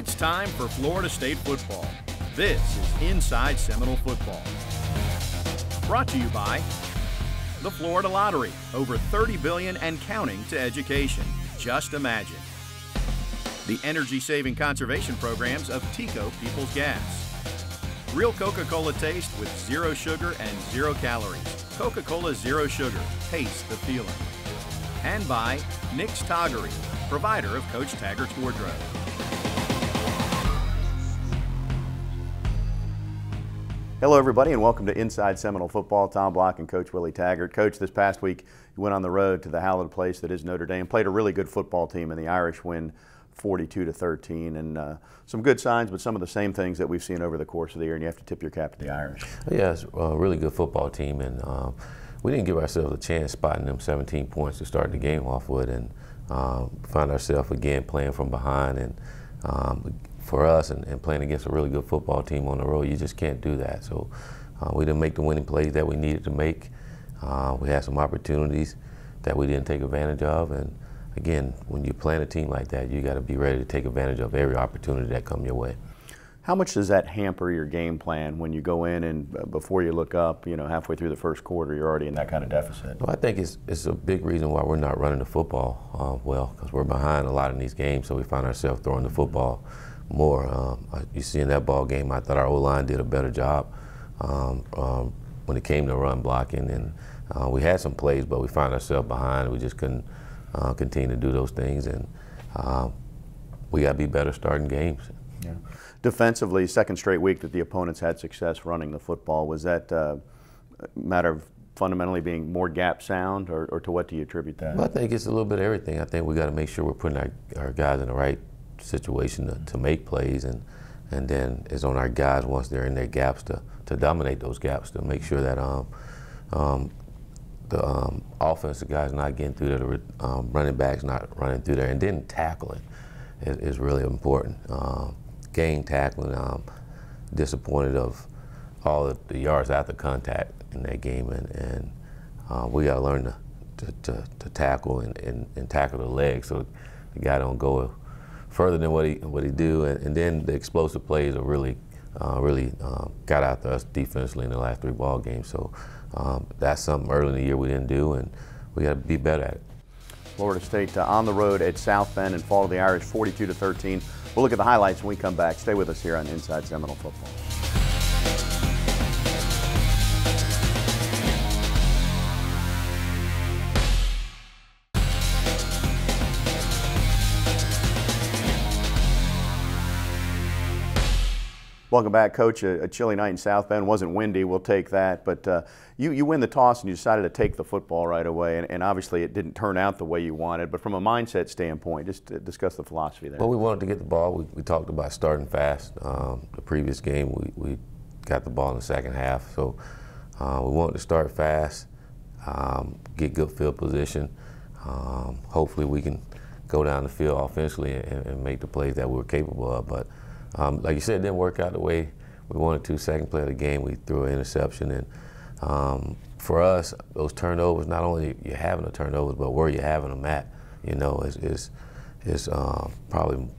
It's time for Florida State football. This is Inside Seminole Football. Brought to you by the Florida Lottery, over $30 billion and counting to education. Just imagine. The energy-saving conservation programs of Tico People's Gas. Real Coca-Cola taste with zero sugar and 0 calories. Coca-Cola Zero Sugar. Taste the feeling. And by Nick's Toggery, provider of Coach Taggart's wardrobe. Hello, everybody, and welcome to Inside Seminole Football. Tom Block and Coach Willie Taggart. Coach, this past week you went on the road to the hallowed place that is Notre Dame, played a really good football team, and the Irish win 42-13. And some good signs, but some of the same things that we've seen over the course of the year, and you have to tip your cap to the Irish. Yeah, it's a really good football team, and we didn't give ourselves a chance spotting them 17 points to start the game off with, and found ourselves again playing from behind. And for us, and playing against a really good football team on the road, you just can't do that. So we didn't make the winning plays that we needed to make. We had some opportunities that we didn't take advantage of, and again, when you're playing a team like that, you got to be ready to take advantage of every opportunity that comes your way. How much does that hamper your game plan when you go in and before you look up, halfway through the first quarter, you're already in that kind of deficit? Well, I think it's a big reason why we're not running the football well, because we're behind a lot in these games, so we find ourselves throwing the football more. You see in that ball game, I thought our O-line did a better job when it came to run blocking, and we had some plays, but we found ourselves behind. We just couldn't continue to do those things, and we got to be better starting games. Yeah. Defensively, second straight week that the opponents had success running the football. Was that a matter of fundamentally being more gap sound, or to what do you attribute that? Well, I think it's a little bit of everything. I think we got to make sure we're putting our guys in the right situation to make plays, and then it's on our guys once they're in their gaps to dominate those gaps, to make sure that the offensive guys not getting through there, the running backs not running through there, and then tackling is really important. Game tackling, disappointed of all the yards after contact in that game, and we got to learn to tackle and tackle the legs so the guy don't go further than what he do, and then the explosive plays are really got after us defensively in the last 3 ball games. So that's something early in the year we didn't do, and we got to be better at it. Florida State on the road at South Bend and fall to the Irish 42-13. We'll look at the highlights when we come back. Stay with us here on Inside Seminole Football. Welcome back, Coach. A chilly night in South Bend. Wasn't windy, we'll take that. But you win the toss and you decided to take the football right away. And obviously it didn't turn out the way you wanted. But from a mindset standpoint, just discuss the philosophy there. Well, we wanted to get the ball. We talked about starting fast. The previous game, we got the ball in the second half. So we wanted to start fast, get good field position. Hopefully we can go down the field offensively and make the plays that we were capable of. But like you said, it didn't work out the way we wanted to. Second play of the game, we threw an interception. And for us, those turnovers, not only you having the turnovers, but where you're having them at, is probably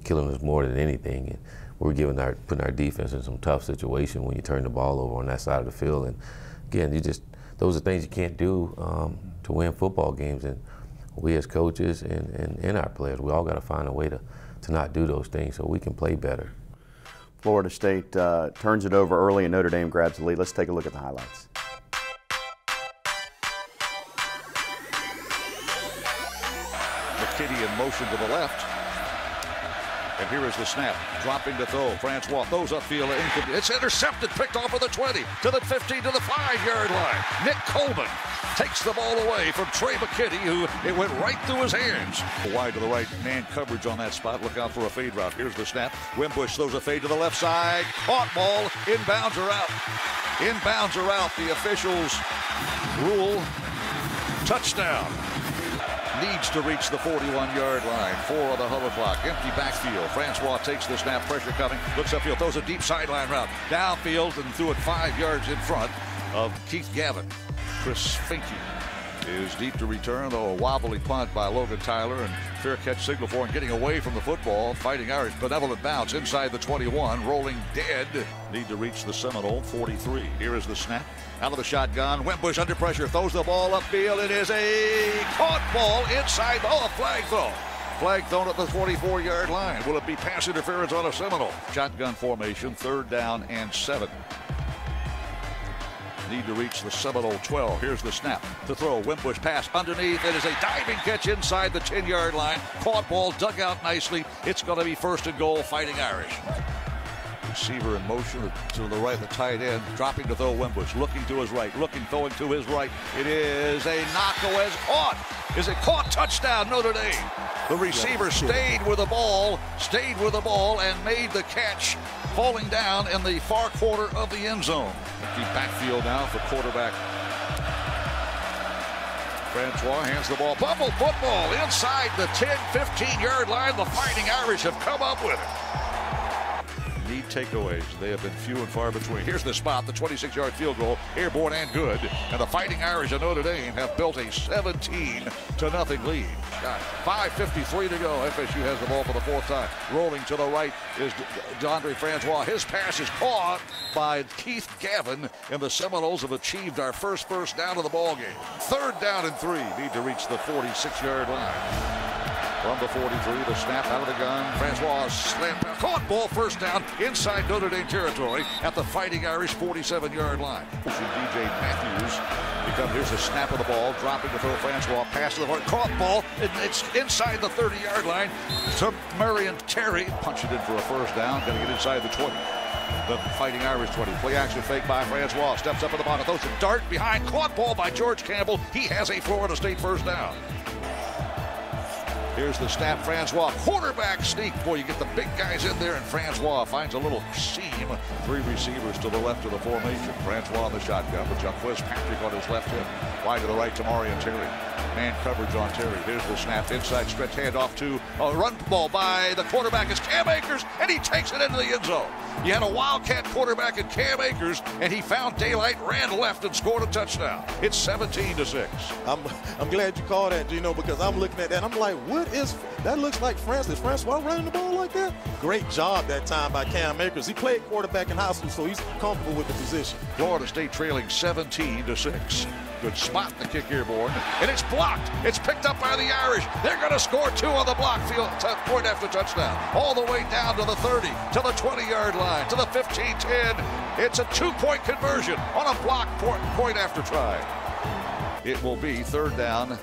killing us more than anything. And we're putting our defense in some tough situation when you turn the ball over on that side of the field. And again, those are things you can't do to win football games. And we as coaches and our players, we all got to find a way to not do those things so we can play better. Florida State turns it over early and Notre Dame grabs the lead. Let's take a look at the highlights. McKinney in motion to the left. And here is the snap. Dropping to throw. Francois throws upfield. It's intercepted. Picked off of the 20 to the 15 to the 5-yard line. Nick Coleman takes the ball away from Trey McKinney, who it went right through his hands. Wide to the right. Man coverage on that spot. Look out for a fade route. Here's the snap. Wimbush throws a fade to the left side. Caught ball. Inbounds or out. Inbounds or out. The officials rule touchdown. Needs to reach the 41-yard line. 4 on the huddle clock. Empty backfield. Francois takes the snap. Pressure coming. Looks upfield. Throws a deep sideline route. Downfield and threw it 5 yards in front of Keith Gavin. Chris Finke is deep to return, though a wobbly punt by Logan Tyler, and fair catch signal for him getting away from the football. Fighting Irish, benevolent bounce inside the 21, rolling dead. Need to reach the Seminole 43. Here is the snap. Out of the shotgun, Wimbush under pressure, throws the ball upfield. It is a caught ball inside. Oh, a flag throw. Flag thrown at the 44-yard line. Will it be pass interference on a Seminole? Shotgun formation, 3rd down and 7. Need to reach the Seminole 12. Here's the snap. To throw. Wimbush pass underneath. It is a diving catch inside the 10-yard line. Caught ball, dug out nicely. It's going to be 1st and goal, Fighting Irish. Receiver in motion to the right, the tight end, dropping to throw. Wimbush looking to his right, throwing to his right. It is a knock-away. Caught. Is it caught? Touchdown, Notre Dame. The receiver stayed with the ball, and made the catch, falling down in the far corner of the end zone. Empty backfield now for quarterback Francois. Hands the ball. Bubble football inside the 10-15-yard line. The Fighting Irish have come up with it. Need takeaways. They have been few and far between. Here's the spot, the 26-yard field goal, airborne and good. And the Fighting Irish of Notre Dame have built a 17-0 lead. Got 5:53 to go. FSU has the ball for the 4th time. Rolling to the right is DeAndre Francois. His pass is caught by Keith Gavin, and the Seminoles have achieved our first down of the ball game. 3rd down and 3. Need to reach the 46-yard line. From the 43, the snap out of the gun. Francois slammed down. Caught ball, 1st down inside Notre Dame territory at the Fighting Irish 47-yard line. DJ Matthews. Here's the snap of the ball. Dropping to throw. Francois. Pass to the front. Caught ball. It's inside the 30-yard line. To Murray and Terry. Punch it in for a 1st down. Got to get inside the 20. The Fighting Irish 20. Play action fake by Francois. Steps up at the bottom. Throws a dart behind. Caught ball by George Campbell. He has a Florida State 1st down. Here's the snap, Francois. Quarterback sneak. Boy, you get the big guys in there, and Francois finds a little seam. 3 receivers to the left of the formation. Francois on the shotgun, but Jaquez Patrick on his left hip. Wide to the right, Tamari and Terry. Man coverage on Terry. Here's the snap. Inside stretch handoff to a run ball by the quarterback is Cam Akers, and he takes it into the end zone. You had a Wildcat quarterback in Cam Akers, and he found daylight, ran left, and scored a touchdown. It's 17-6. I'm glad you called that, Gino, because I'm looking at that. I'm like, what is that? Looks like Francis. Francois running the ball like that? Great job that time by Cam Akers. He played quarterback in high school, so he's comfortable with the position. Florida State trailing 17-6. Good spot, the kick airborne, and it's blocked. It's picked up by the Irish. They're going to score 2 on the block field, point after touchdown. All the way down to the 30, to the 20-yard line, to the 15-10. It's a 2-point conversion on a block point after try. It will be 3rd down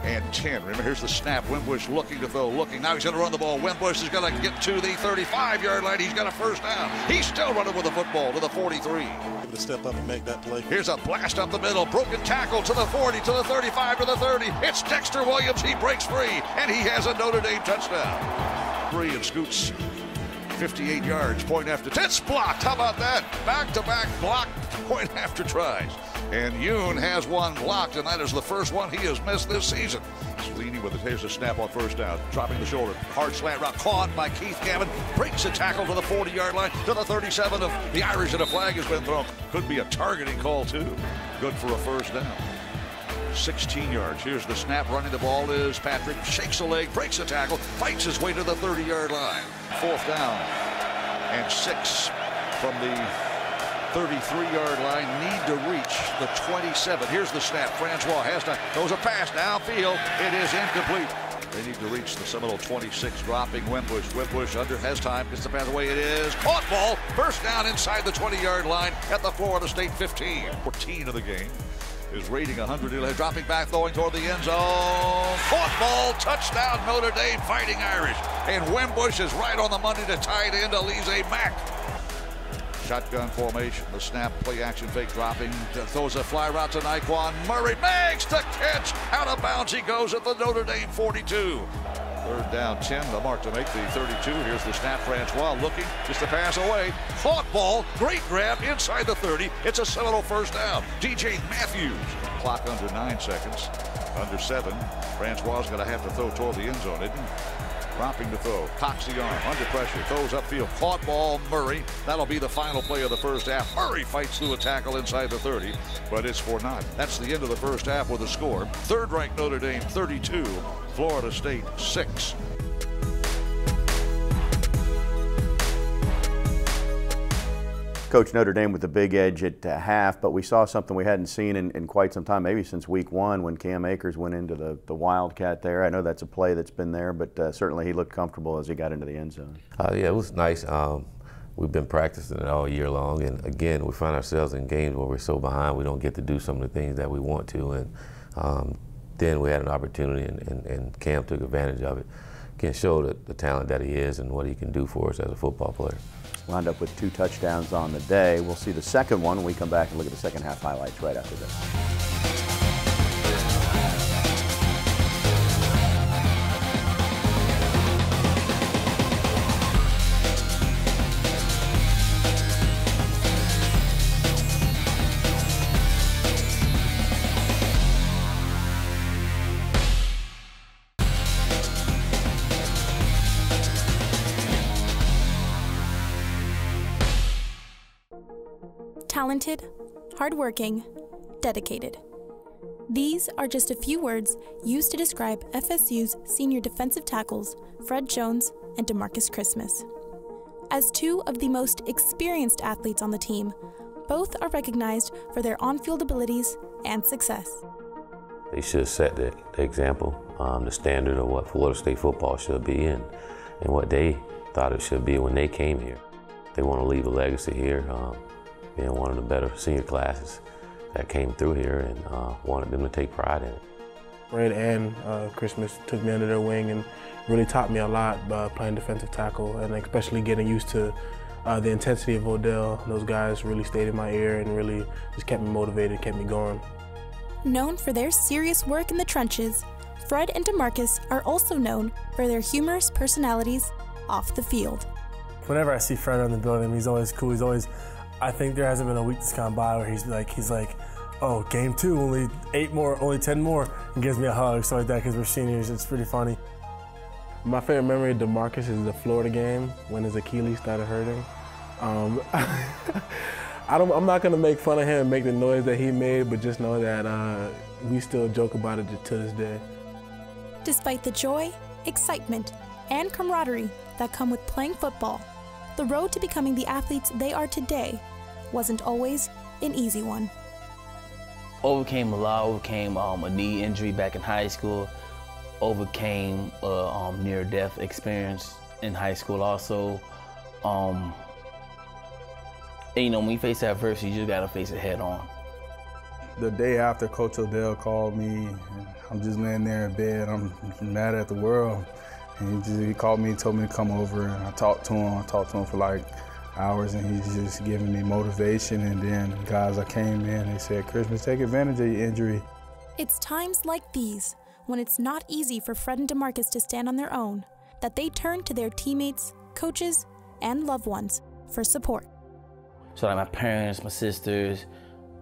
and 10. Remember, here's the snap. Wimbush looking to throw, Now he's going to run the ball. Wimbush is going to get to the 35-yard line. He's got a 1st down. He's still running with the football to the 43. Able to step up and make that play. Here's a blast up the middle. Broken tackle to the 40, to the 35, to the 30. It's Dexter Williams. He breaks free, and he has a Notre Dame touchdown. 3 and scoots 58 yards. Point after. It's blocked. How about that? Back-to-back blocked point after tries. And Yoon has one blocked, and that is the first one he has missed this season. Sweeney with it. Here's a snap on 1st down. Dropping the shoulder. Hard slant route. Caught by Keith Gavin. Breaks a tackle to the 40-yard line. To the 37 of the Irish, and a flag has been thrown. Could be a targeting call, too. Good for a 1st down. 16 yards. Here's the snap. Running the ball is Patrick. Shakes a leg. Breaks a tackle. Fights his way to the 30-yard line. 4th down and 6 from the 33-yard line. Need to reach the 27. Here's the snap. Francois has to throws a pass downfield. It is incomplete. They need to reach the Seminole 26. Dropping Wimbush. Wimbush has time. Gets the pass away. It is caught ball. 1st down inside the 20-yard line at the Florida State 15. 14 of the game. Is rating 100. Dropping back, throwing toward the end zone. Caught ball. Touchdown Notre Dame Fighting Irish. And Wimbush is right on the money to tie it into Alize Mack. Shotgun formation, the snap, play action fake dropping, throws a fly route to Naquan. Murray makes the catch. Out of bounds he goes at the Notre Dame 42. 3rd down, 10, the mark to make the 32. Here's the snap, Francois looking, just a pass away. Caught ball, great grab inside the 30. It's a Seminole 1st down. DJ Matthews. Clock under 9 seconds, under 7. Francois is going to have to throw toward the end zone, isn't he? Dropping to throw, cocks the arm, under pressure, throws upfield, caught ball, Murray. That'll be the final play of the first half. Murray fights through a tackle inside the 30, but it's for naught. That's the end of the first half with a score. Third-ranked Notre Dame 32, Florida State 6. Coach, Notre Dame with the big edge at half, but we saw something we hadn't seen in quite some time, maybe since week 1 when Cam Akers went into the Wildcat there. I know that's a play that's been there, but certainly he looked comfortable as he got into the end zone. Yeah, it was nice. We've been practicing it all year long, and again, we find ourselves in games where we're so behind we don't get to do some of the things that we want to, and then we had an opportunity, and Cam took advantage of it. Can show the talent that he is and what he can do for us as a football player. Wound up with 2 touchdowns on the day. We'll see the second one when we come back and look at the second half highlights right after this. Talented, hardworking, dedicated. These are just a few words used to describe FSU's senior defensive tackles, Fred Jones and DeMarcus Christmas. As 2 of the most experienced athletes on the team, both are recognized for their on-field abilities and success. They should set the example, the standard of what Florida State football should be and what they thought it should be when they came here. They want to leave a legacy here. Being one of the better senior classes that came through here, and wanted them to take pride in it. Fred and Christmas took me under their wing and really taught me a lot playing defensive tackle, and especially getting used to the intensity of Odell. Those guys really stayed in my ear and really just kept me motivated, kept me going. Known for their serious work in the trenches, Fred and DeMarcus are also known for their humorous personalities off the field. Whenever I see Fred in the building, he's always cool. He's always, I think there hasn't been a week that's gone by where he's like, oh, game 2, only 8 more, only 10 more, and gives me a hug, so like that, because we're seniors. It's pretty funny. My favorite memory of DeMarcus is the Florida game when his Achilles started hurting. I'm not gonna make fun of him and make the noise that he made, but just know that we still joke about it to this day. Despite the joy, excitement, and camaraderie that come with playing football, the road to becoming the athletes they are today wasn't always an easy one. Overcame a lot, overcame a knee injury back in high school, overcame a near-death experience in high school also. And, you know, when you face adversity, you just gotta face it head on. The day after Coach Odell called me, I'm just laying there in bed, I'm mad at the world. And he called me and told me to come over, and I talked to him for like hours, and he's just giving me motivation. And then guys, I came in, they said, Christmas, take advantage of your injury. It's times like these, when it's not easy for Fred and DeMarcus to stand on their own, that they turn to their teammates, coaches, and loved ones for support. So like my parents, my sisters,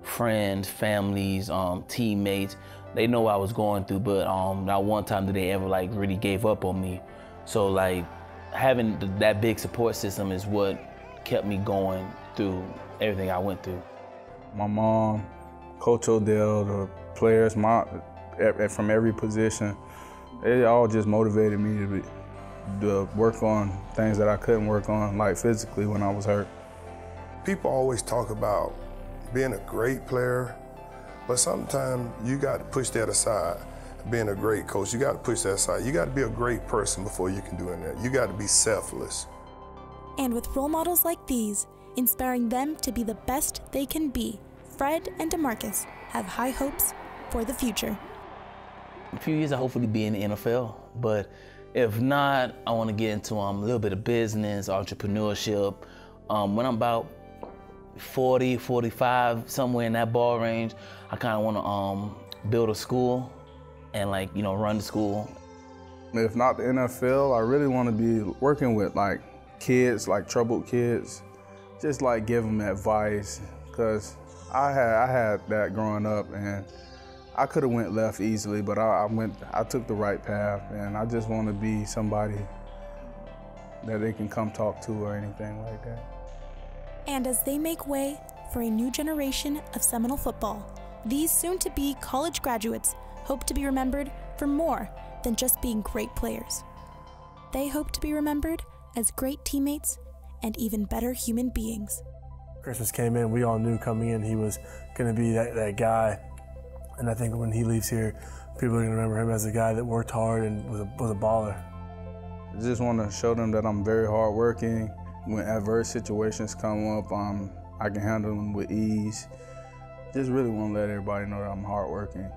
friends, families, teammates, they know what I was going through, but not one time did they ever like really gave up on me. So like having that big support system is what kept me going through everything I went through. My mom, Coach Odell, the players, from every position, they all just motivated me to work on things that I couldn't work on, like physically when I was hurt. People always talk about being a great player, but sometimes you got to push that aside. Being a great coach, you got to push that aside. You got to be a great person before you can do that. You got to be selfless. And with role models like these, inspiring them to be the best they can be, Fred and DeMarcus have high hopes for the future. In a few years, I hopefully be in the NFL, but if not, I want to get into a little bit of business, entrepreneurship. When I'm about 40, 45, somewhere in that ball range, I kind of want to build a school and run the school. If not the NFL, I really want to be working with like kids, like troubled kids, just like give them advice, because I had that growing up, and I could have went left easily, but I took the right path, and I just want to be somebody that they can come talk to or anything like that. And as they make way for a new generation of Seminole football, these soon-to-be college graduates hope to be remembered for more than just being great players. They hope to be remembered as great teammates and even better human beings. Christmas came in, we all knew coming in he was going to be that guy. And I think when he leaves here, people are going to remember him as a guy that worked hard and was a baller. I just want to show them that I'm very hardworking. When adverse situations come up, I can handle them with ease. Just really want to let everybody know that I'm hardworking.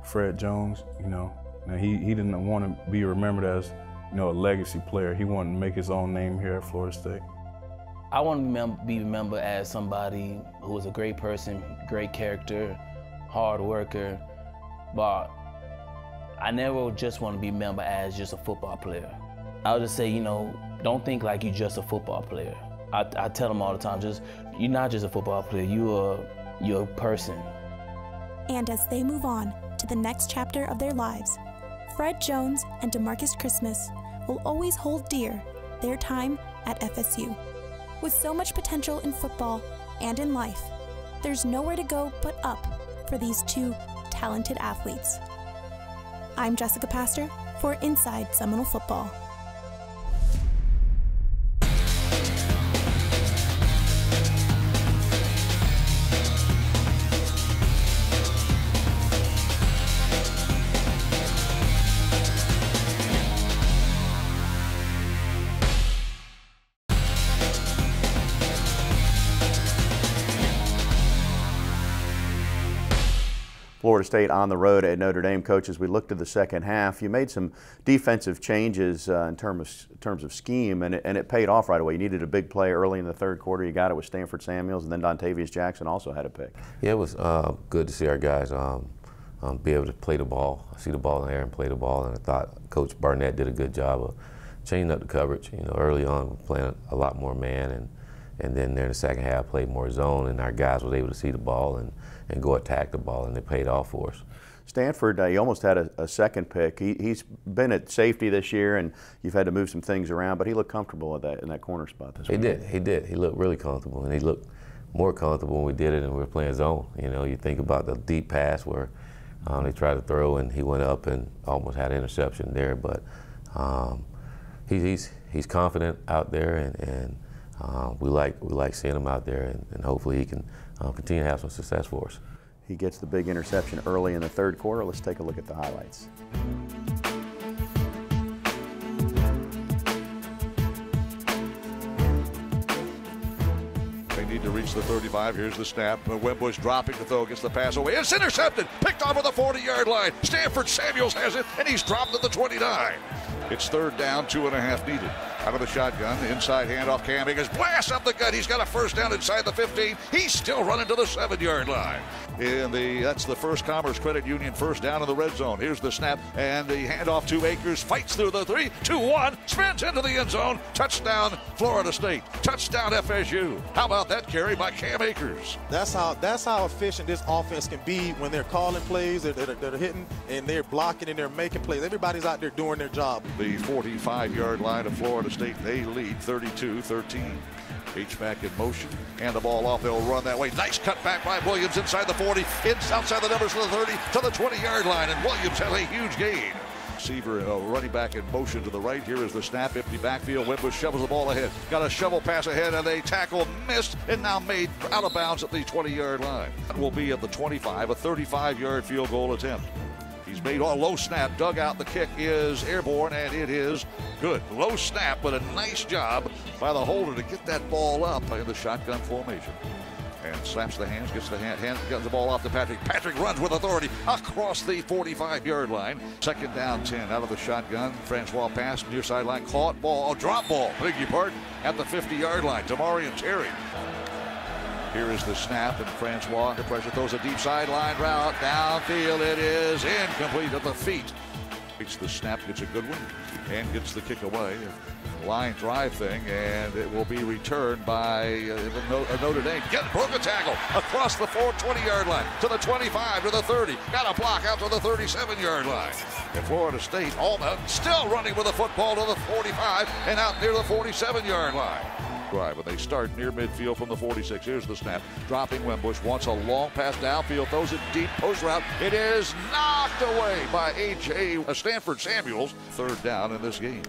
Fred Jones, now he didn't want to be remembered as, a legacy player. He wanted to make his own name here at Florida State. I want to be remembered as somebody who was a great person, great character, hard worker, but I never just want to be remembered as just a football player. I'll just say, don't think like you're just a football player. I tell them all the time, you're not just a football player, you're a person. And as they move on to the next chapter of their lives, Fred Jones and DeMarcus Christmas will always hold dear their time at FSU. With so much potential in football and in life, there's nowhere to go but up for these two talented athletes. I'm Jessica Pastor for Inside Seminole Football. Florida State on the road at Notre Dame. Coach, as we look to the second half, you made some defensive changes in terms of scheme, and it paid off right away. You needed a big play early in the third quarter. You got it with Stanford Samuels, and then Dontavius Jackson also had a pick. Yeah, it was good to see our guys be able to play the ball, see the ball in the air and play the ball, and I thought Coach Barnett did a good job of changing up the coverage. Early on, playing a lot more man, and then there in the second half, played more zone, and our guys was able to see the ball and go attack the ball, and it paid off for us. Stanford, he almost had a second pick. He's been at safety this year, and you've had to move some things around, but he looked comfortable in that corner spot this week. He did. He looked really comfortable, and he looked more comfortable when we did it and we were playing zone. You think about the deep pass where they tried to throw, and he went up and almost had an interception there, but he's confident out there, and we like seeing him out there, and hopefully he can continue to have some success for us. He gets the big interception early in the third quarter. Let's take a look at the highlights. They need to reach the 35. Here's the snap. Wimbush dropping the throw, gets the pass away. It's intercepted, picked off at the 40-yard line. Stanford Samuels has it, and he's dropped at the 29. It's third down, 2.5 needed. Out of the shotgun, the inside handoff, Cam Akers blasts up the gut. He's got a first down inside the 15. He's still running to the 7-yard line. That's the First Commerce Credit Union first down in the red zone. Here's the snap, and the handoff to Akers, fights through the 3-2-1, spins into the end zone. Touchdown, Florida State. Touchdown, FSU. How about that carry by Cam Akers? That's how efficient this offense can be when they're calling plays, they're hitting, and they're blocking, and they're making plays. Everybody's out there doing their job. The 45-yard line of Florida State, they lead 32-13. H-back in motion, and the ball off. They'll run that way. Nice cut back by Williams inside the 40, outside the numbers to the 30, to the 20-yard line, and Williams has a huge gain. Receiver running back in motion to the right. Here is the snap, empty backfield. Wimbush shovels the ball ahead. Got a shovel pass ahead, and a tackle missed, and now made out of bounds at the 20-yard line. That will be at the 25, a 35-yard field goal attempt. He's made a low snap, dug out. The kick is airborne, and it is good. Low snap, but a nice job by the holder to get that ball up in the shotgun formation. And slaps the hands, gets the ball off to Patrick. Patrick runs with authority across the 45-yard line. Second down, 10 out of the shotgun. Francois pass, near sideline, caught ball, drop ball, beg your pardon, at the 50-yard line. Tamarian Terry. Here is the snap, and Francois under pressure throws a deep sideline route. Downfield, it is incomplete at the feet. Gets the snap, gets a good one, and gets the kick away. line drive thing, and it will be returned by Notre Dame. Broke a tackle across the 20-yard line to the 25 to the 30. Got a block out to the 37-yard line. And Florida State still running with the football to the 45 and out near the 47-yard line. Drive when they start near midfield from the 46. Here's the snap. Dropping Wimbush wants a long pass downfield. Throws it deep post route. It is knocked away by Stanford Samuels. Third down in this game.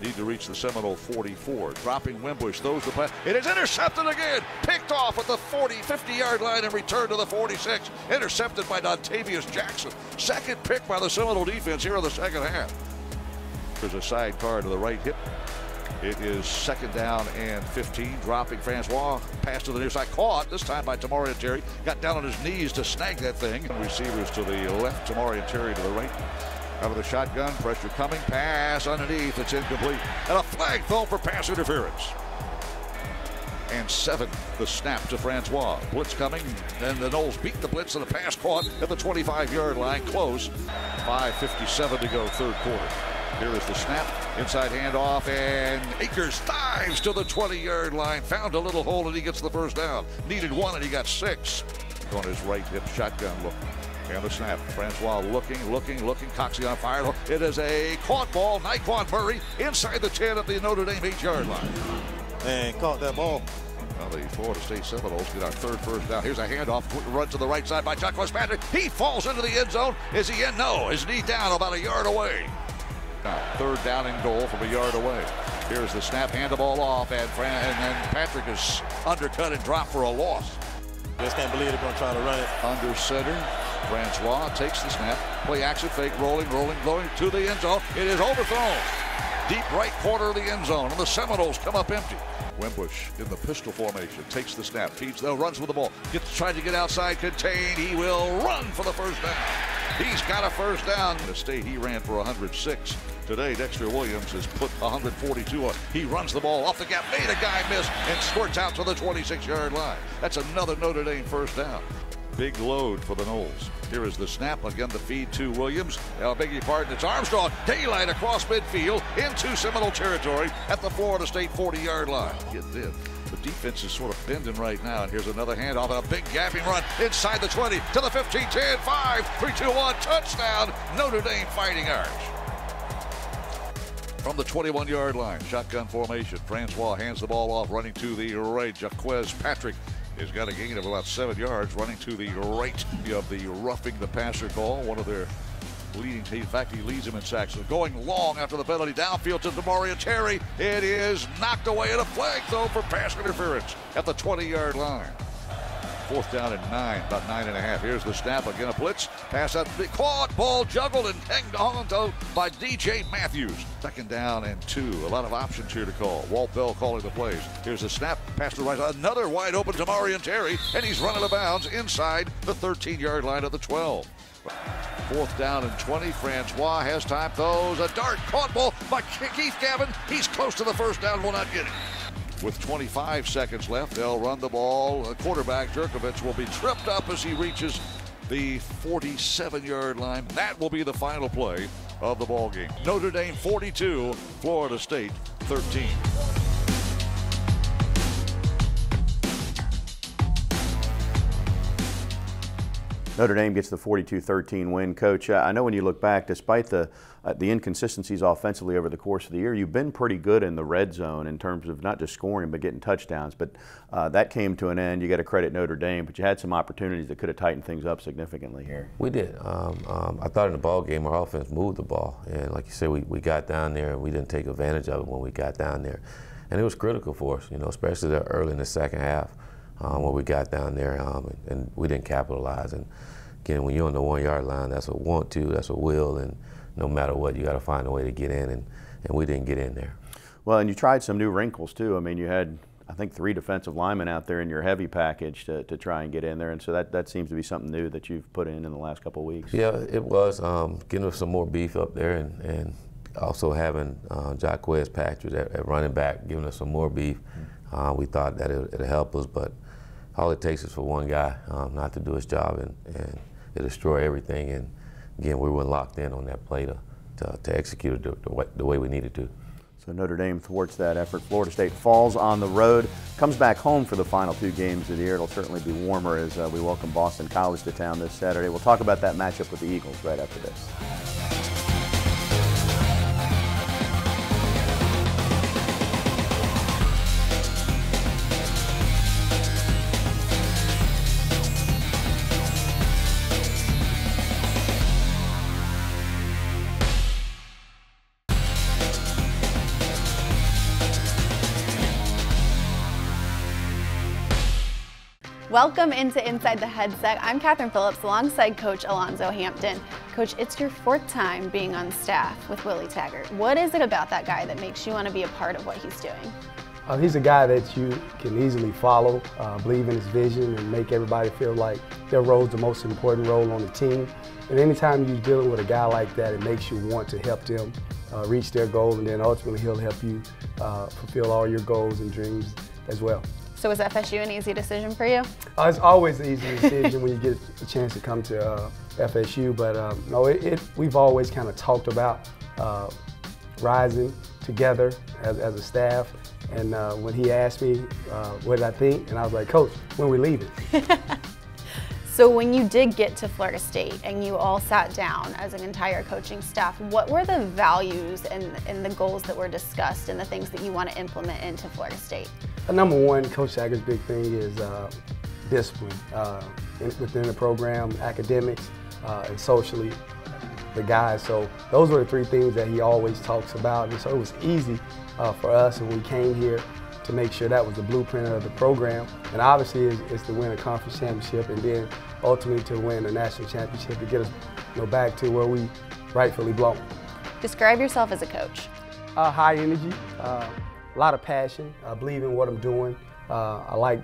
Need to reach the Seminole 44. Dropping Wimbush throws the pass. It is intercepted again. Picked off at the 50-yard line and returned to the 46. Intercepted by Dontavius Jackson. Second pick by the Seminole defense here in the second half. There's a sidecar to the right hip. It is second down and 15. Dropping Francois. Pass to the near side. Caught this time by Tamari and Terry. Got down on his knees to snag that thing. Receivers to the left. Tamari and Terry to the right. Out of the shotgun. Pressure coming. Pass underneath. It's incomplete. And a flag thrown for pass interference. And 7. The snap to Francois. Blitz coming. And the Noles beat the blitz and the pass caught at the 25-yard line. Close. 5:57 to go third quarter. Here is the snap, inside handoff, and Akers dives to the 20-yard line. Found a little hole, and he gets the first down. Needed 1, and he got 6. On his right hip, shotgun look. And the snap. Francois looking. Coxey on fire. It is a caught ball. Nyquan Murray inside the 10 at the Notre Dame 8-yard line. And caught that ball. Now the Florida State Seminoles get our third first down. Here's a handoff. Quick run to the right side by Jacquez Patrick. He falls into the end zone. Is he in? No. His knee down about a yard away. Now, third down and goal from a yard away. Here's the snap, hand the ball off, and Patrick is undercut and dropped for a loss. Just can't believe they're going to try to run it. Under center, Francois takes the snap, play action fake, rolling, going to the end zone. It is overthrown. Deep right corner of the end zone, and the Seminoles come up empty. Wimbush in the pistol formation, takes the snap, runs with the ball, trying to get outside, contained. He will run for the first down. He's got a first down. The State, he ran for 106. Today, Dexter Williams has put 142 on. He runs the ball off the gap, made a guy miss, and squirts out to the 26-yard line. That's another Notre Dame first down. Big load for the Noles. Here is the snap. Again, the feed to Williams. I beg your pardon, it's Armstrong. Daylight across midfield into Seminole territory at the Florida State 40-yard line. Get in. The defense is sort of bending right now, and here's another handoff and a big gapping run inside the 20 to the 15, 10, 5, 3, 2, 1, touchdown, Notre Dame Fighting Irish. From the 21-yard line, shotgun formation. Francois hands the ball off, running to the right. Jacquez Patrick has got a gain of about 7 yards, running to the right of the roughing the passer call. One of their leading team. In fact, he leads him in sacks. So going long after the penalty, downfield to Tamari and Terry. It is knocked away at a flag throw for pass interference at the 20-yard line. Fourth down and 9, about 9.5. Here's the snap, again a blitz. Pass out, caught, ball juggled and hanged on to by DJ Matthews. Second down and 2. A lot of options here to call. Walt Bell calling the plays. Here's the snap, pass to the right. Another wide open Tamari and Terry, and he's running out of bounds inside the 13-yard line of the 12. Fourth down and 20. Francois has time, throws a dart, caught ball by Keith Gavin. He's close to the first down, will not get it. With 25 seconds left, they'll run the ball. Quarterback Jerkovich will be tripped up as he reaches the 47-yard line. That will be the final play of the ball game. Notre Dame 42, Florida State 13. Notre Dame gets the 42-13 win. Coach, I know when you look back, despite the inconsistencies offensively over the course of the year, you've been pretty good in the red zone in terms of not just scoring but getting touchdowns. But that came to an end. You got to credit Notre Dame, but you had some opportunities that could have tightened things up significantly here. We did. I thought in the ball game our offense moved the ball, and like you said, we got down there and we didn't take advantage of it when we got down there, and it was critical for us, especially early in the second half. When we got down there, and we didn't capitalize. And again, when you're on the 1-yard line, that's a want to, that's a will, and no matter what, you got to find a way to get in, and we didn't get in there. Well, and you tried some new wrinkles too. I mean, you had, I think, 3 defensive linemen out there in your heavy package to try and get in there, and so that seems to be something new that you've put in the last couple of weeks. Yeah, it was getting us some more beef up there, and also having Jacquez Patrick at running back, giving us some more beef. We thought that it'd help us, but all it takes is for one guy not to do his job, and it destroy everything. And again, we weren't locked in on that play to execute it the way we needed to. So So Notre Dame thwarts that effort. Florida State falls on the road, comes back home for the final 2 games of the year. It'll certainly be warmer as we welcome Boston College to town this Saturday. We'll talk about that matchup with the Eagles right after this. Welcome into Inside the Headset. I'm Catherine Phillips alongside Coach Alonzo Hampton. Coach, it's your 4th time being on staff with Willie Taggart. What is it about that guy that makes you want to be a part of what he's doing? He's a guy that you can easily follow, believe in his vision, and make everybody feel like their role is the most important role on the team. And anytime you're dealing with a guy like that, it makes you want to help them reach their goal, and then ultimately he'll help you fulfill all your goals and dreams as well. So was FSU an easy decision for you? It's always an easy decision when you get a chance to come to FSU, but no, we've always kind of talked about rising together as a staff. And when he asked me what did I think, and I was like, Coach, when are we leaving? So when you did get to Florida State and you all sat down as an entire coaching staff, what were the values and the goals that were discussed and the things that you want to implement into Florida State? Number one, Coach Taggart's big thing is discipline within the program, academics, and socially, the guys. So those were the 3 things that he always talks about. And so it was easy for us when we came here to make sure that was the blueprint of the program. And obviously it's to win a conference championship and then ultimately to win a national championship to get us back to where we rightfully belong. Describe yourself as a coach. High energy, a lot of passion. I believe in what I'm doing. I like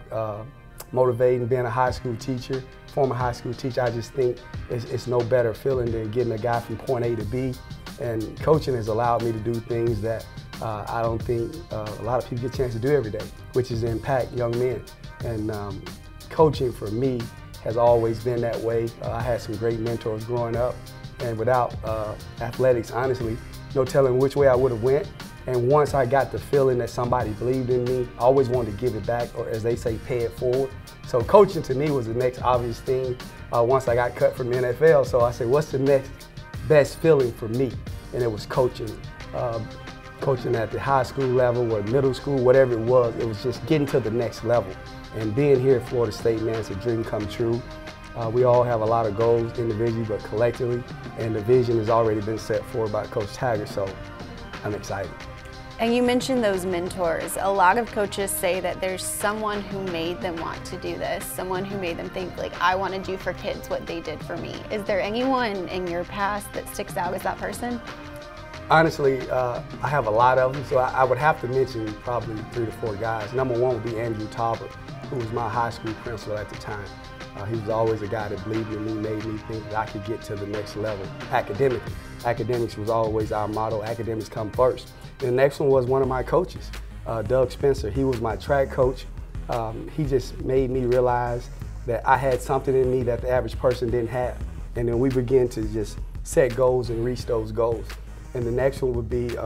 motivating, being a high school teacher, former high school teacher. I just think it's no better feeling than getting a guy from point A to B. And coaching has allowed me to do things that I don't think a lot of people get a chance to do every day, which is impact young men. And coaching for me has always been that way. I had some great mentors growing up, and without athletics, honestly, no telling which way I would have went. And once I got the feeling that somebody believed in me, I always wanted to give it back, or as they say, pay it forward. So coaching to me was the next obvious thing once I got cut from the NFL. So I said, what's the next best feeling for me? And it was coaching. Coaching at the high school level or middle school, whatever it was just getting to the next level. And being here at Florida State, man, it's a dream come true. We all have a lot of goals individually, but collectively, and the vision has already been set forward by Coach Taggart, so I'm excited. And you mentioned those mentors. A lot of coaches say that there's someone who made them want to do this, someone who made them think, like, I want to do for kids what they did for me. Is there anyone in your past that sticks out as that person? Honestly, I have a lot of them, so I would have to mention probably 3 to 4 guys. Number one would be Andrew Talbot, who was my high school principal at the time. He was always a guy that believed in me, made me think that I could get to the next level academically. Academics was always our motto, academics come first. And the next one was one of my coaches, Doug Spencer. He was my track coach. He just made me realize that I had something in me that the average person didn't have. And then we began to just set goals and reach those goals. And the next one would be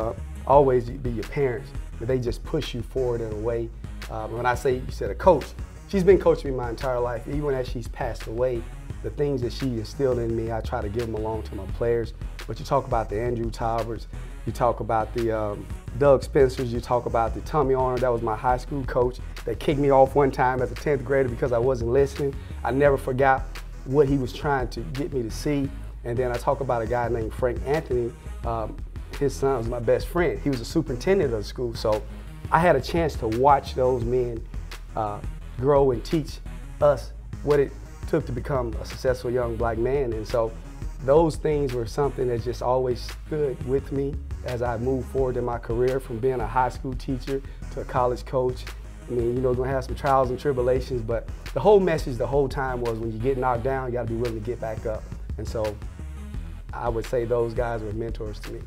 always be your parents. They just push you forward in a way. When I say, you said a coach, she's been coaching me my entire life. Even as she's passed away, the things that she instilled in me, I try to give them along to my players. But you talk about the Andrew Talberts, you talk about the Doug Spencers, you talk about the Tommy Arnold, that was my high school coach that kicked me off one time as a 10th grader because I wasn't listening. I never forgot what he was trying to get me to see. And then I talk about a guy named Frank Anthony. His son was my best friend. He was the superintendent of the school. So I had a chance to watch those men grow and teach us what it took to become a successful young black man. And so those things were something that just always stood with me as I moved forward in my career, from being a high school teacher to a college coach. I mean, you know, gonna have some trials and tribulations, but the whole message the whole time was when you get knocked down, you gotta be willing to get back up. And so I would say those guys were mentors to me.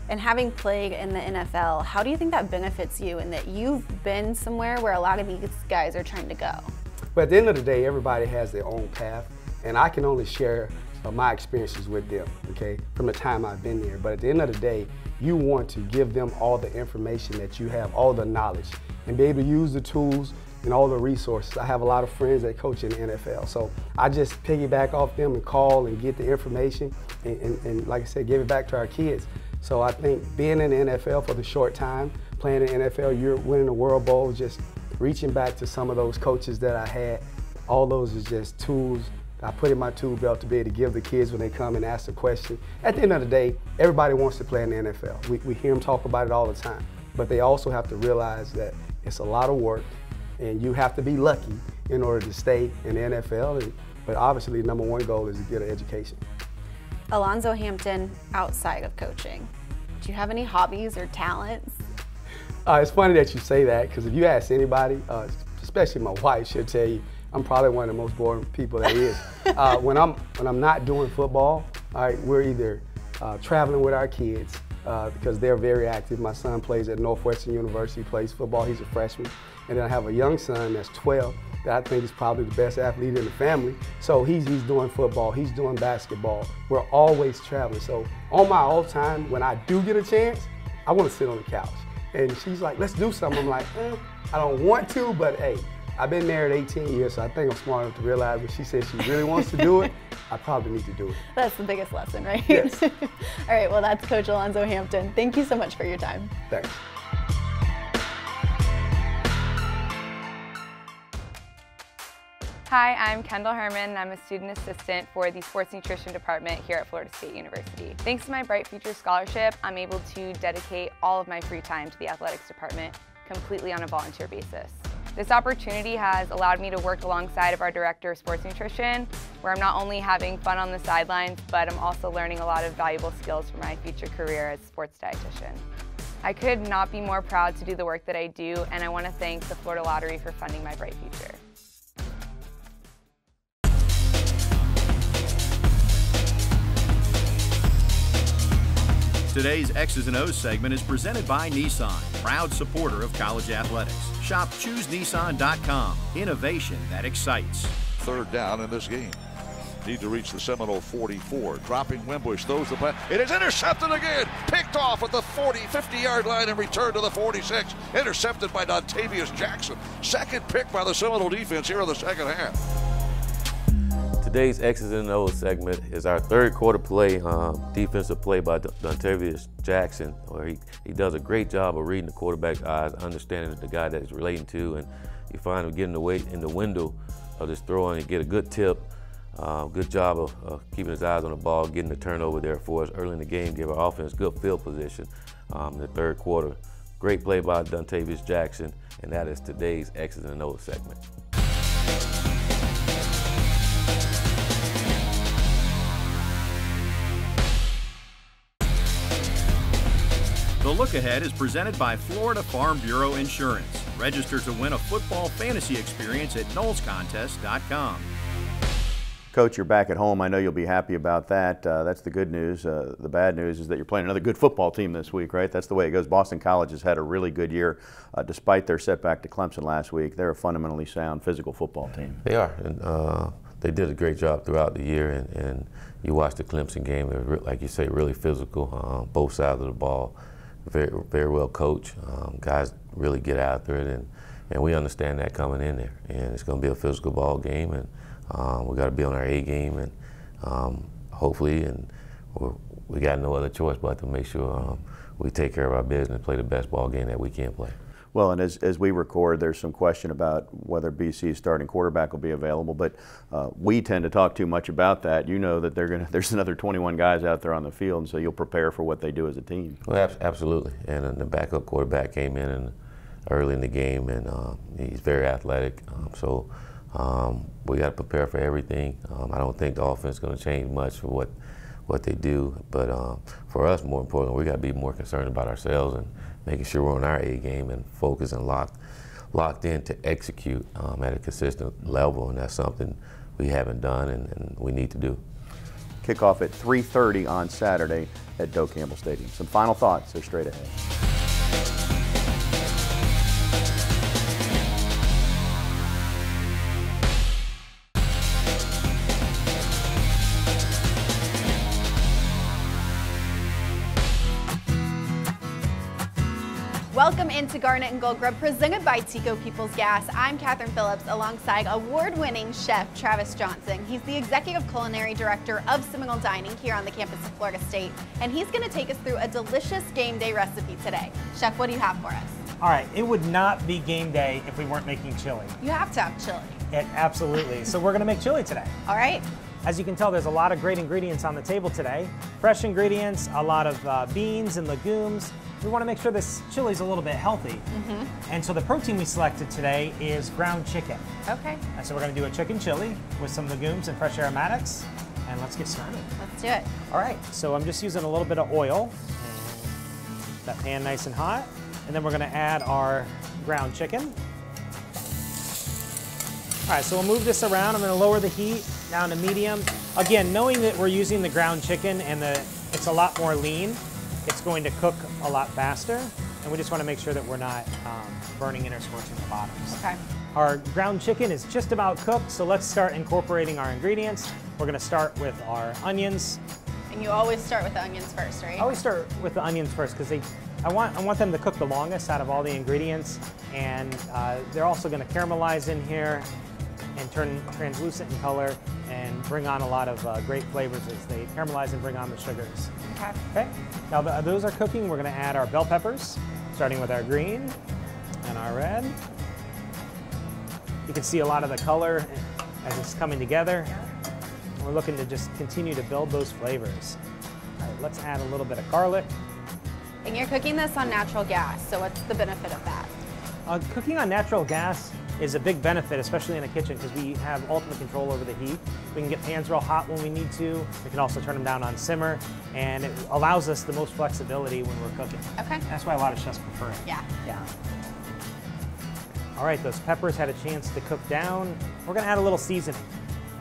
And having played in the NFL, how do you think that benefits you in that you've been somewhere where a lot of these guys are trying to go? But at the end of the day, everybody has their own path, and I can only share my experiences with them, okay, from the time I've been there. But at the end of the day, you want to give them all the information that you have, all the knowledge, and be able to use the tools and all the resources. I have a lot of friends that coach in the NFL, so I just piggyback off them and call and get the information and like I said, give it back to our kids. So I think being in the NFL for the short time, playing in the NFL, you're winning the World Bowl, just reaching back to some of those coaches that I had, all those is just tools I put in my tool belt to be able to give the kids when they come and ask a question. At the end of the day, everybody wants to play in the NFL. We hear them talk about it all the time, but they also have to realize that it's a lot of work and you have to be lucky in order to stay in the NFL. But obviously, the number one goal is to get an education. Alonzo Hampton, outside of coaching, do you have any hobbies or talents? It's funny that you say that, because if you ask anybody, especially my wife, she'll tell you I'm probably one of the most boring people there is. When I'm not doing football, all right, we're either traveling with our kids because they're very active. My son plays at Northwestern University, plays football. He's a freshman. And then I have a young son that's 12 that I think is probably the best athlete in the family. So he's doing football, he's doing basketball. We're always traveling. So on my off time, when I do get a chance, I want to sit on the couch. And she's like, let's do something. I'm like, I don't want to, but hey, I've been married 18 years, so I think I'm smart enough to realize when she says she really wants to do it, I probably need to do it. That's the biggest lesson, right? Yes. All right, well, that's Coach Alonzo Hampton. Thank you so much for your time. Thanks. Hi, I'm Kendall Herman, and I'm a student assistant for the Sports Nutrition Department here at Florida State University. Thanks to my Bright Future Scholarship, I'm able to dedicate all of my free time to the athletics department completely on a volunteer basis. This opportunity has allowed me to work alongside of our Director of Sports Nutrition, where I'm not only having fun on the sidelines, but I'm also learning a lot of valuable skills for my future career as a sports dietitian. I could not be more proud to do the work that I do, and I want to thank the Florida Lottery for funding my Bright Future. Today's X's and O's segment is presented by Nissan, proud supporter of college athletics. Shop ChooseNissan.com. Innovation that excites. Third down in this game. Need to reach the Seminole 44. Dropping Wimbush, throws the pass. It is intercepted again. Picked off at the 40, 50-yard line and returned to the 46. Intercepted by Dontavius Jackson. Second pick by the Seminole defense here in the second half. Today's X's and O's segment is our third quarter play, defensive play by Dontavius Jackson, where he does a great job of reading the quarterback's eyes, understanding the guy that he's relating to, and you find him getting away in the window of this throw and you get a good tip. Good job of keeping his eyes on the ball, getting the turnover there for us early in the game, give our offense good field position in the third quarter. Great play by Dontavius Jackson, and that is today's X's and O's segment. The Look Ahead is presented by Florida Farm Bureau Insurance. Register to win a football fantasy experience at knowlescontest.com. Coach, you're back at home. I know you'll be happy about that. That's the good news. The bad news is that you're playing another good football team this week, right? That's the way it goes. Boston College has had a really good year despite their setback to Clemson last week. They're a fundamentally sound physical football team. They are, and they did a great job throughout the year. And you watch the Clemson game, they're, like you say, really physical, both sides of the ball. Very, very well coached. Guys really get after it, and we understand that coming in there. And it's going to be a physical ball game, and we got to be on our A game, and hopefully, and we got no other choice but to make sure we take care of our business, play the best ball game that we can play. Well, and as we record, there's some question about whether BC's starting quarterback will be available, but we tend to talk too much about that. You know that there's another 21 guys out there on the field, and so you'll prepare for what they do as a team. Well, absolutely. And the backup quarterback came in early in the game, and he's very athletic. So we got to prepare for everything. I don't think the offense is going to change much for what they do, but for us, more importantly, we got to be more concerned about ourselves and making sure we're on our A game and focused and locked in to execute at a consistent level, and that's something we haven't done and we need to do. Kickoff at 3:30 on Saturday at Doak Campbell Stadium. Some final thoughts, they're straight ahead. Welcome into Garnet and Gold Grub, presented by Tico People's Gas. I'm Catherine Phillips, alongside award-winning chef Travis Johnson. He's the Executive Culinary Director of Seminole Dining here on the campus of Florida State, and he's going to take us through a delicious game day recipe today. Chef, what do you have for us? All right, it would not be game day if we weren't making chili. You have to have chili. Absolutely. So we're going to make chili today. All right. As you can tell, there's a lot of great ingredients on the table today. Fresh ingredients, a lot of beans and legumes. We want to make sure this chili is a little bit healthy. And so the protein we selected today is ground chicken. Okay. And so we're going to do a chicken chili with some legumes and fresh aromatics. And let's get started. Let's do it. All right, so I'm just using a little bit of oil. That pan nice and hot. And then we're going to add our ground chicken. All right, so we'll move this around. I'm going to lower the heat down to medium. Again, knowing that we're using the ground chicken and it's a lot more lean, it's going to cook a lot faster. And we just want to make sure that we're not burning in or scorching the bottoms. Okay. Our ground chicken is just about cooked, so let's start incorporating our ingredients. We're going to start with our onions. And you always start with the onions first, right? I always start with the onions first because I want them to cook the longest out of all the ingredients, and they're also going to caramelize in here and turn translucent in color and bring on a lot of great flavors as they caramelize and bring on the sugars. Okay. Now those are cooking. We're going to add our bell peppers, starting with our green and our red. You can see a lot of the color as it's coming together. We're looking to just continue to build those flavors. All right, let's add a little bit of garlic. And you're cooking this on natural gas, so what's the benefit of that? Cooking on natural gas is a big benefit, especially in a kitchen, because we have ultimate control over the heat. We can get pans real hot when we need to. We can also turn them down on simmer, and it allows us the most flexibility when we're cooking. Okay. That's why a lot of chefs prefer it. Yeah. All right, those peppers had a chance to cook down. We're gonna add a little seasoning.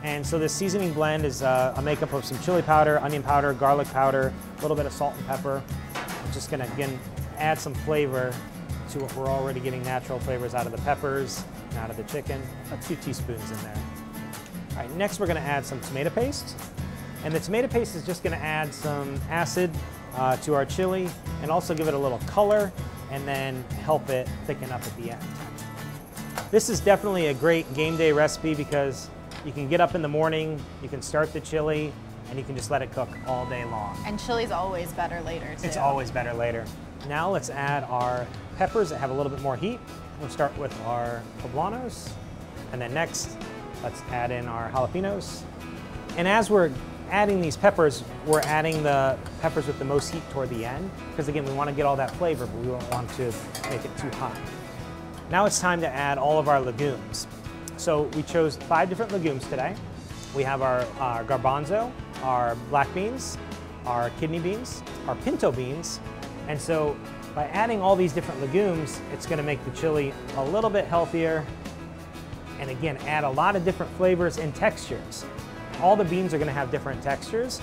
And so this seasoning blend is a makeup of some chili powder, onion powder, garlic powder, a little bit of salt and pepper. I'm just gonna, again, add some flavor to what we're already getting natural flavors out of the peppers and out of the chicken. About 2 teaspoons in there. All right, next we're gonna add some tomato paste. And the tomato paste is just gonna add some acid to our chili and also give it a little color and then help it thicken up at the end. This is definitely a great game day recipe because you can get up in the morning, you can start the chili, and you can just let it cook all day long. And chili's always better later, too. It's always better later. Now let's add our peppers that have a little bit more heat. We'll start with our poblanos, and then next, let's add in our jalapenos. And as we're adding these peppers, we're adding the peppers with the most heat toward the end, because again, we want to get all that flavor, but we don't want to make it too hot. Now it's time to add all of our legumes. So we chose 5 different legumes today. We have our garbanzo, our black beans, our kidney beans, our pinto beans. And so by adding all these different legumes, it's gonna make the chili a little bit healthier. And again, add a lot of different flavors and textures. All the beans are gonna have different textures,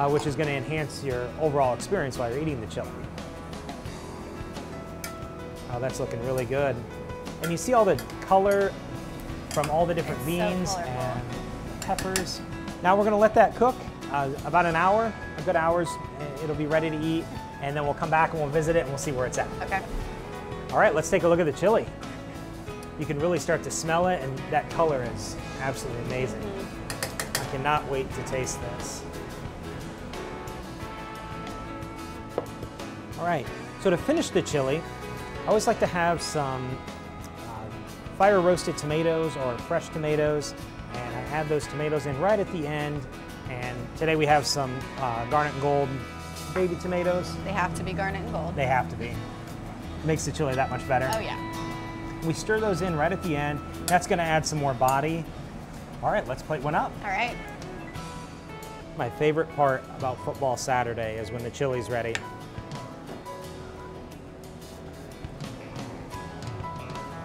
which is gonna enhance your overall experience while you're eating the chili. Oh, that's looking really good. And you see all the color from all the different beans and peppers. Now we're gonna let that cook about an hour, a good hour's, it'll be ready to eat, and then we'll come back and we'll visit it and we'll see where it's at. Okay. All right, let's take a look at the chili. You can really start to smell it, and that color is absolutely amazing. I cannot wait to taste this. All right, so to finish the chili, I always like to have some fire roasted tomatoes or fresh tomatoes, and I add those tomatoes in right at the end. And today we have some garnet and gold baby tomatoes. They have to be garnet and gold. They have to be. Makes the chili that much better. Oh yeah. We stir those in right at the end. That's gonna add some more body. All right, let's plate one up. All right. My favorite part about football Saturday is when the chili's ready.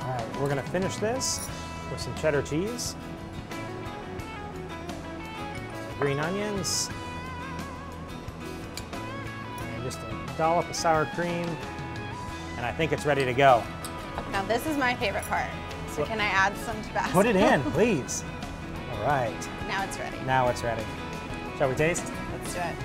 All right, we're gonna finish this with some cheddar cheese, some green onions, and just a dollop of sour cream, and I think it's ready to go. Now this is my favorite part. So can I add some Tabasco? Put it in, please. All right. Now it's ready. Now it's ready. Shall we taste? Let's do it.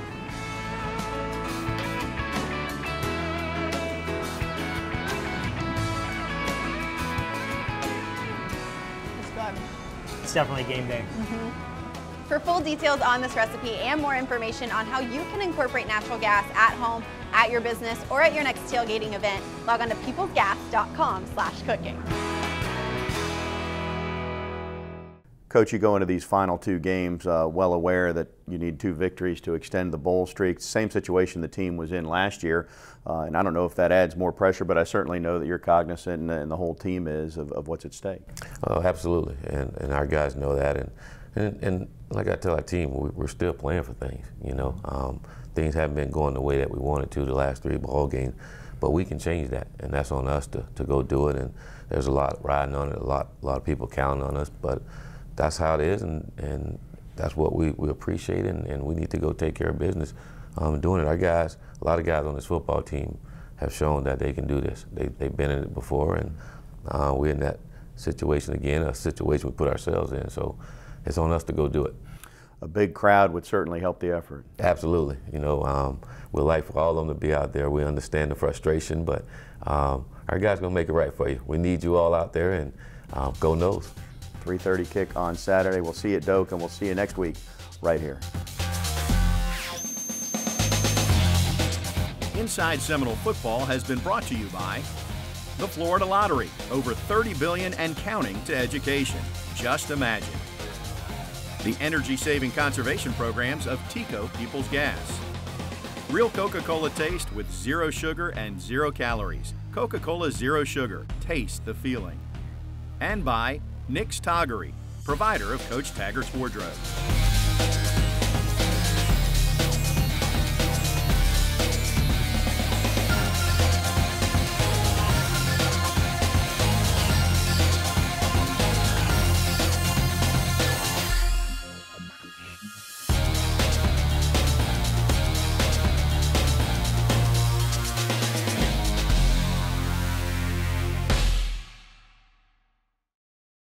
it's definitely game day. For full details on this recipe and more information on how you can incorporate natural gas at home, at your business, or at your next tailgating event, log on to peoplesgas.com/cooking. Coach, you go into these final 2 games well aware that you need 2 victories to extend the bowl streak. Same situation the team was in last year, and I don't know if that adds more pressure, but I certainly know that you're cognizant, and the whole team is, of what's at stake. Absolutely, and our guys know that, and like I tell our team, we're still playing for things. You know, things haven't been going the way that we wanted to the last 3 ball games, but we can change that, and that's on us to go do it. And there's a lot riding on it, a lot of people counting on us, but that's how it is, and that's what we appreciate, and we need to go take care of business doing it. Our guys, a lot of guys on this football team have shown that they can do this. They've been in it before, and we're in that situation again, a situation we put ourselves in, so it's on us to go do it. A big crowd would certainly help the effort. Absolutely. You know, we'd like for all of them to be out there. We understand the frustration, but our guys going to make it right for you. We need you all out there, and go Noles. 3:30 kick on Saturday. We'll see you at Doak, and we'll see you next week right here. Inside Seminole Football has been brought to you by the Florida Lottery, over $30 billion and counting to education. Just imagine. The energy-saving conservation programs of Tico People's Gas. Real Coca-Cola taste with 0 sugar and 0 calories. Coca-Cola Zero Sugar. Taste the feeling. And by Nick's Toggery, provider of Coach Taggart's wardrobe.